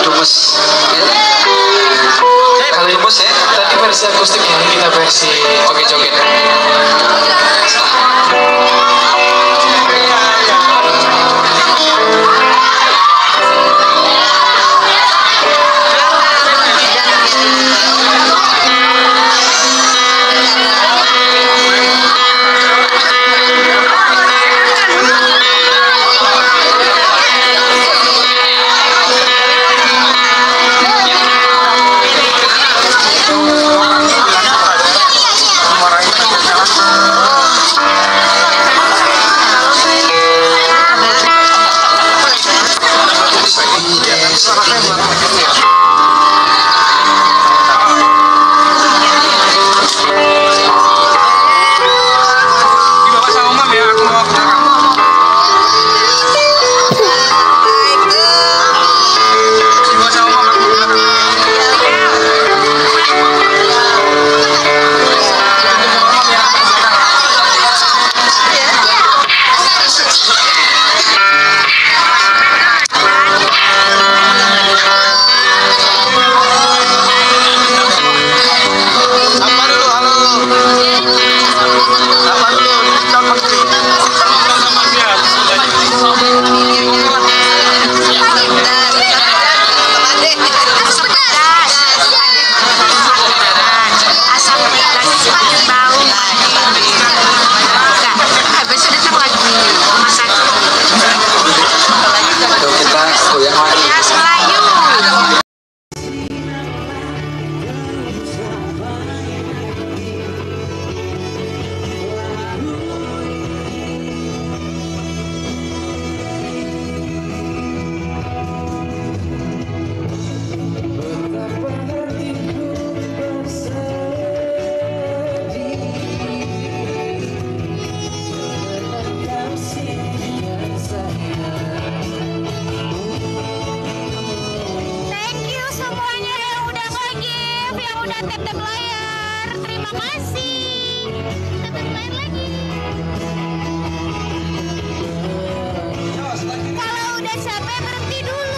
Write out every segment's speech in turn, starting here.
Rumus kalau rumus ya tadi versi akustik ya, kita versi joget-joget. Tap-tap layar, terima kasih. Tap-tap layar lagi. Kalau udah capek berhenti dulu.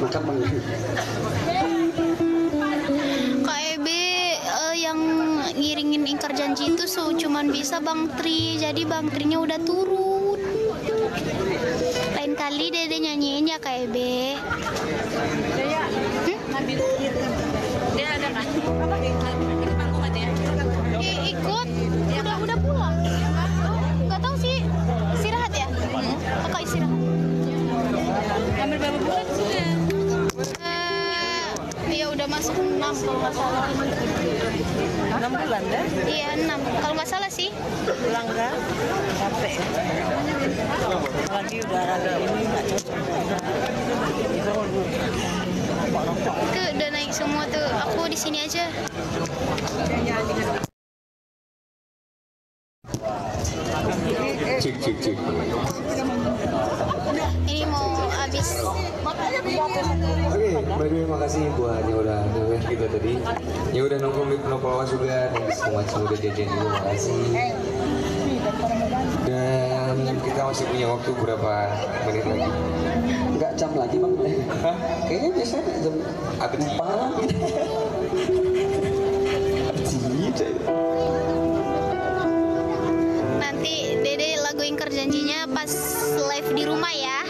Makan Bang. KEB yang ngiringin Ingkar Janji itu cuma cuman bisa Bang Tri, jadi Bang Trinya udah turun. Lain kali Dede nyanyiin ya Kak Ebe. Dia ada kan? Ikut panggung aja ya? Ikut, udah pulang. Nggak tahu sih, istirahat ya? Kakak istirahat. Hampir berapa bulan sudah? Ya udah masuk 6 kalau nggak salah. 6 bulan deh? Iya 6, kalau nggak salah sih. Pulang kan? Capek. Lagi udah rada ini nggak cocok. Itu udah naik semua tuh. Aku di sini aja. Cik. Ini mau habis. Oke, by the way makasih buat yang udah denger kita tadi. Yang udah nongkrong di Penopawas juga, dan semua udah jajan juga, makasih. Dan kita masih punya waktu berapa menit lagi? Enggak jam lagi bang. Hah? Kayaknya biasanya jam Apa sih? 4. Nanti Dede laguin janjinya pas live di rumah ya.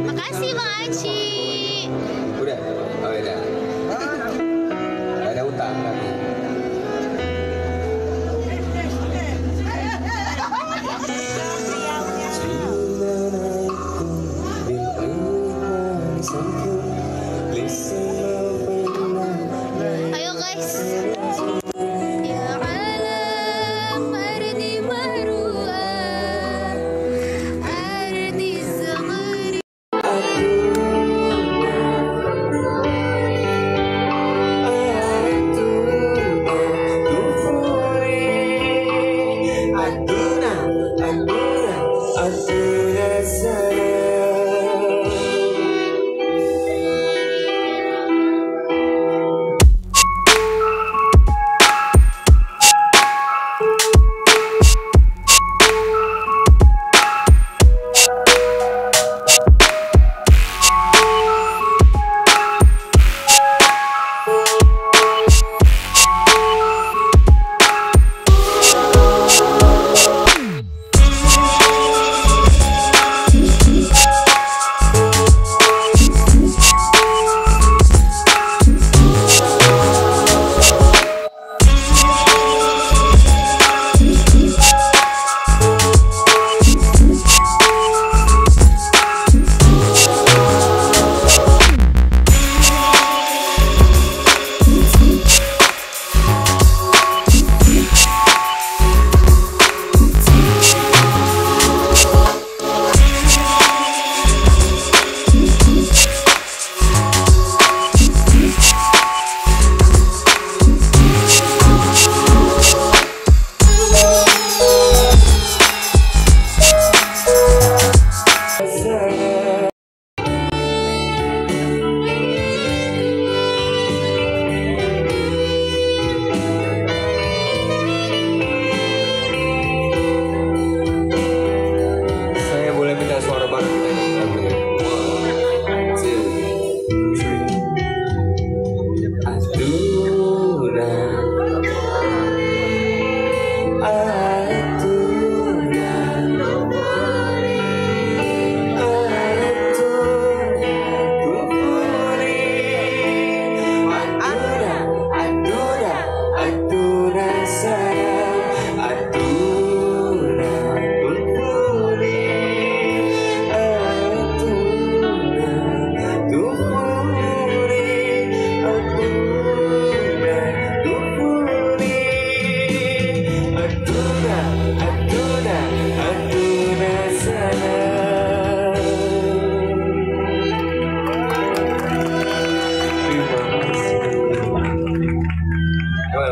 Makasih Bang Aci. Udah? Oh udah. Gak ada utang lagi. Ayo guys. Ya alam ardi marua ardi zamari. Saya boleh minta suara bareng kita ini lagunya. 1, 2, 3. Aduna,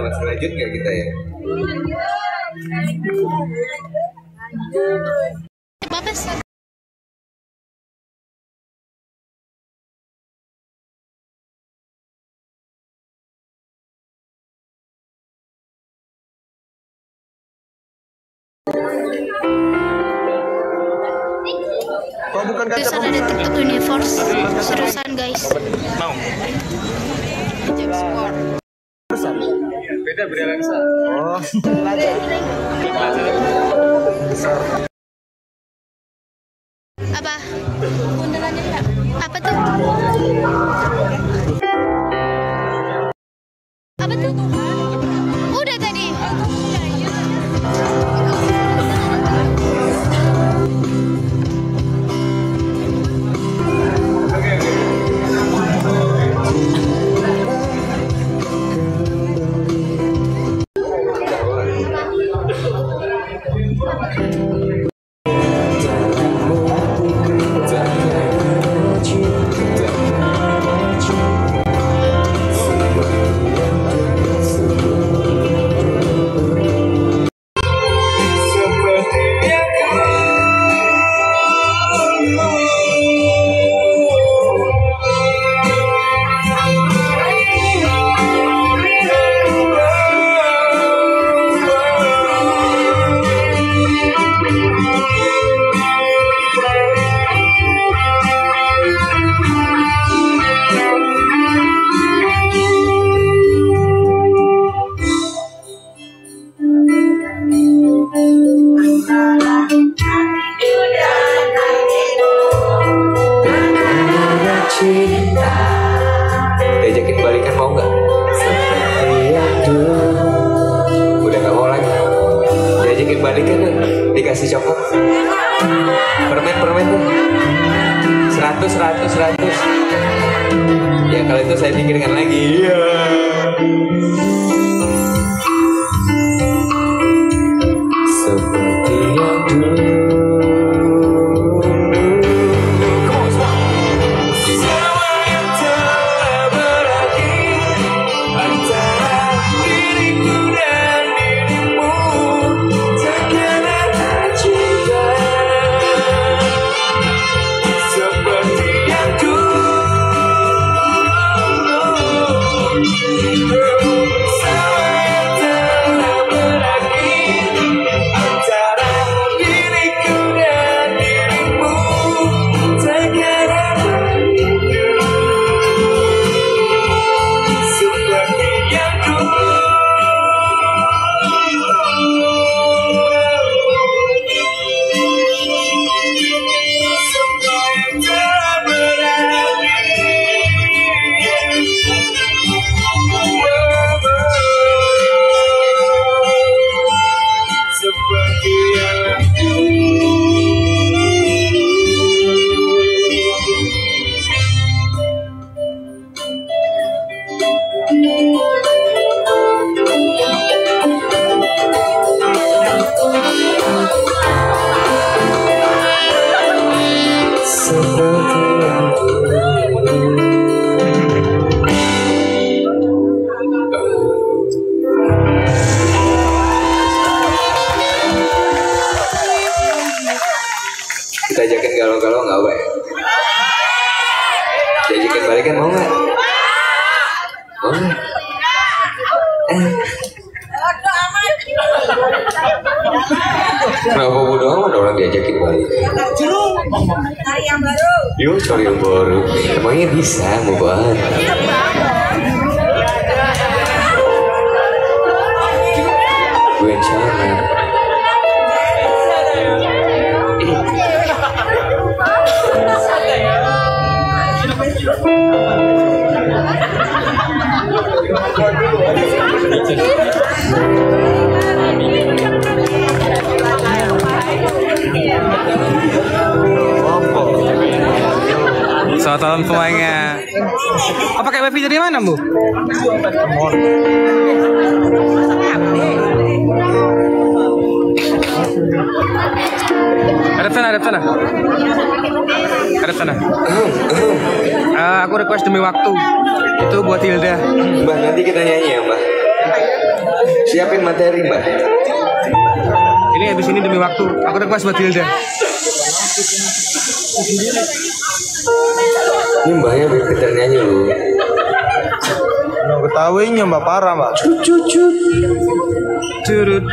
masih lanjut nggak kita ya? Apa sih? Kok bukan kaca Seriusan ada TikTok Universe. Seriusan guys. Mau. Jam sport. Beda Brialansa. Oh. Apa? Apa tuh? Apa tuh? Udah tadi. Diajakin balikan mau nggak? Udah nggak mau lagi. Diajakin balikan kan? Dikasih coklat. Permen tuh. 100. Ya kalau itu saya pikirkan lagi. Iya. Seperti yang dulu. Kita ajakin galau-galau nggak apa ya? Diajakin balikan mau nggak? Mau nggak? Kenapa bodo amat orang diajakin balik? Cari yang baru. Yuk cari yang baru. Emangnya bisa mau banget? Gue sana. Selamat malam semuanya. Oh, pakai wifi dari mana, Bu? Ada sana. Aku request demi waktu. Itu buat Hilda. Mbak, nanti kita nyanyi ya, Mbak. Siapin materi, Mbak. Ini habis ini demi waktu. Aku request buat Hilda. Ini Mbaknya pinter nyanyi loh. Yang ketahuinya Mbak parah Mbak. Curut.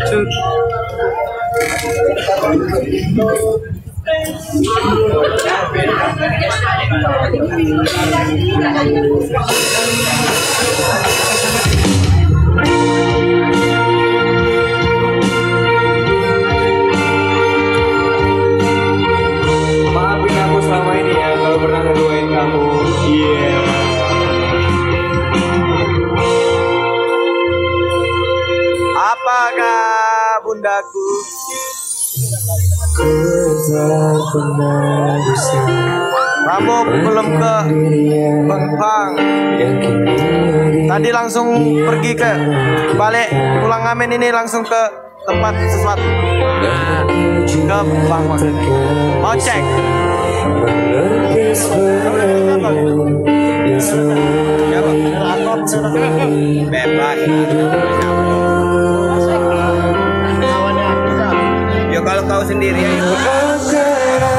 pundaku. Kamu belum ke Bengpang. Tadi langsung pergi ke balik pulang ngamen ini langsung ke tempat sesuatu. Ke Bang mau cek. Bebas. Ya kalau kau sendiri ya.